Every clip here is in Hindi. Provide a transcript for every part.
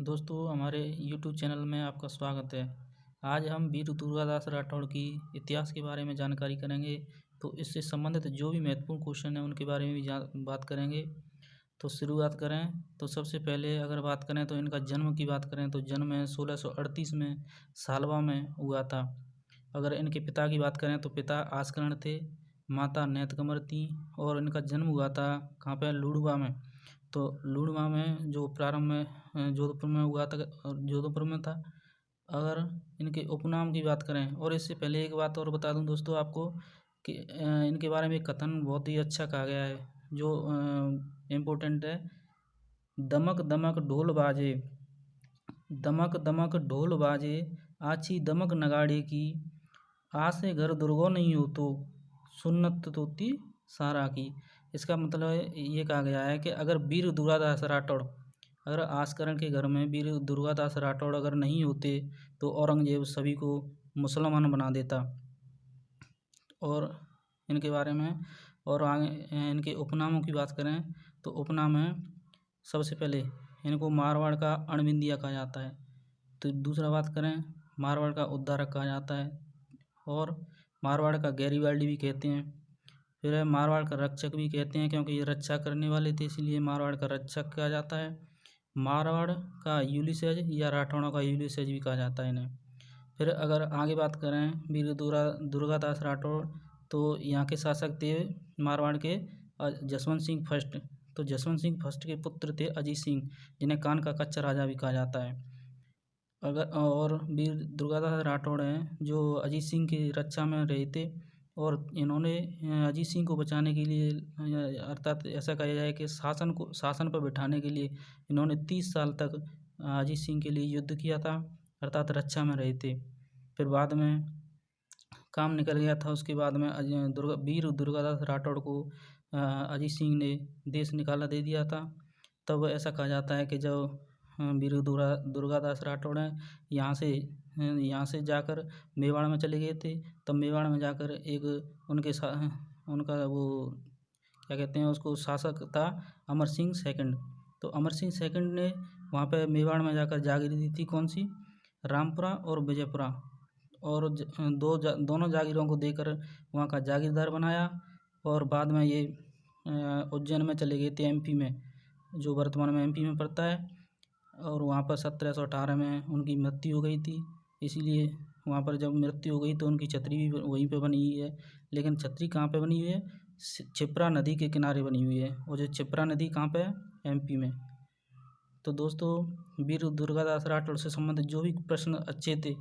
दोस्तों हमारे YouTube चैनल में आपका स्वागत है। आज हम वीर दुर्गादास राठौड़ की इतिहास के बारे में जानकारी करेंगे। तो इससे संबंधित जो भी महत्वपूर्ण क्वेश्चन हैं उनके बारे में भी बात करेंगे। तो शुरुआत करें तो सबसे पहले अगर बात करें तो इनका जन्म की बात करें तो जन्म 1638 में सालवा में हुआ था। अगर इनके पिता की बात करें तो पिता आस्करण थे, माता नेतकमर थी और इनका जन्म हुआ था कहाँ पे, लूड़वा में। तो लूड़वा में जो प्रारंभ में जोधपुर में हुआ था, जोधपुर में था। अगर इनके उपनाम की बात करें, और इससे पहले एक बात और बता दूं दोस्तों आपको कि इनके बारे में कथन बहुत ही अच्छा कहा गया है जो इम्पोर्टेंट है। दमक दमक ढोल बाजे, दमक दमक ढोल बाजे, आछी दमक नगाड़े की, आसे घर दुर्गो नहीं हो तो सुन्नत तोती सारा की। इसका मतलब ये कहा गया है कि अगर वीर दुर्गादास राठौड़, अगर आस्करण के घर में वीर दुर्गादास राठौड़ अगर नहीं होते तो औरंगजेब सभी को मुसलमान बना देता। और इनके बारे में और आगे इनके उपनामों की बात करें तो उपनाम है, सबसे पहले इनको मारवाड़ का अणबिंदिया कहा जाता है। तो दूसरा बात करें, मारवाड़ का उद्धारक कहा जाता है और मारवाड़ का गैरीवाल्डी भी कहते हैं। फिर है मारवाड़ का रक्षक भी कहते हैं, क्योंकि ये रक्षा करने वाले थे इसलिए मारवाड़ का रक्षक कहा जाता है। मारवाड़ का यूलिसेज या राठौड़ों का यूलिसेज भी कहा जाता है इन्हें। फिर अगर आगे बात करें वीर दुर्गादास राठौड़, तो यहाँ के शासक थे मारवाड़ के जसवंत सिंह फर्स्ट। तो जसवंत सिंह फर्स्ट के पुत्र थे अजीत सिंह, जिन्हें कान का कच्चा राजा भी कहा जाता है। अगर और वीर दुर्गादास राठौड़ हैं जो अजीत सिंह की रक्षा में रहे थे, और इन्होंने अजीत सिंह को बचाने के लिए, अर्थात ऐसा कहा जाए कि शासन पर बिठाने के लिए इन्होंने 30 साल तक अजीत सिंह के लिए युद्ध किया था, अर्थात रक्षा में रहे थे। फिर बाद में काम निकल गया था, उसके बाद में वीर दुर्गादास राठौड़ को अजीत सिंह ने देश निकाला दे दिया था। तब ऐसा कहा जाता है कि जब वीर दुर्गादास राठौड़ हैं यहाँ से जाकर मेवाड़ में चले गए थे, तब मेवाड़ में जाकर एक उनका वो क्या कहते हैं उसको, शासक था अमर सिंह सेकंड। तो अमर सिंह सेकंड ने वहाँ पे मेवाड़ में जाकर जागीर दी थी, कौन सी, रामपुरा और विजयपुरा, और दोनों जागीरों को देकर वहाँ का जागीरदार बनाया। और बाद में ये उज्जैन में चले गए थे, एमपी में, जो वर्तमान में एमपी में पड़ता है। और वहाँ पर 1718 में उनकी मृत्यु हो गई थी। इसीलिए वहाँ पर जब मृत्यु हो गई तो उनकी छतरी भी वहीं पे बनी हुई है। लेकिन छतरी कहाँ पे बनी हुई है, क्षिप्रा नदी के किनारे बनी हुई है। और जो क्षिप्रा नदी कहाँ पे है, एमपी में। तो दोस्तों वीर दुर्गादास राठौड़ से संबंधित जो भी प्रश्न अच्छे थे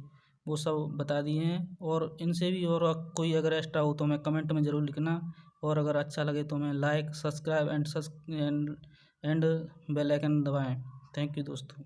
वो सब बता दिए हैं, और इनसे भी और कोई अगर एक्स्ट्रा हो तो मैं कमेंट में ज़रूर लिखना। और अगर अच्छा लगे तो मैं like, subscribe and bell icon दबाएँ। थैंक यू दोस्तों।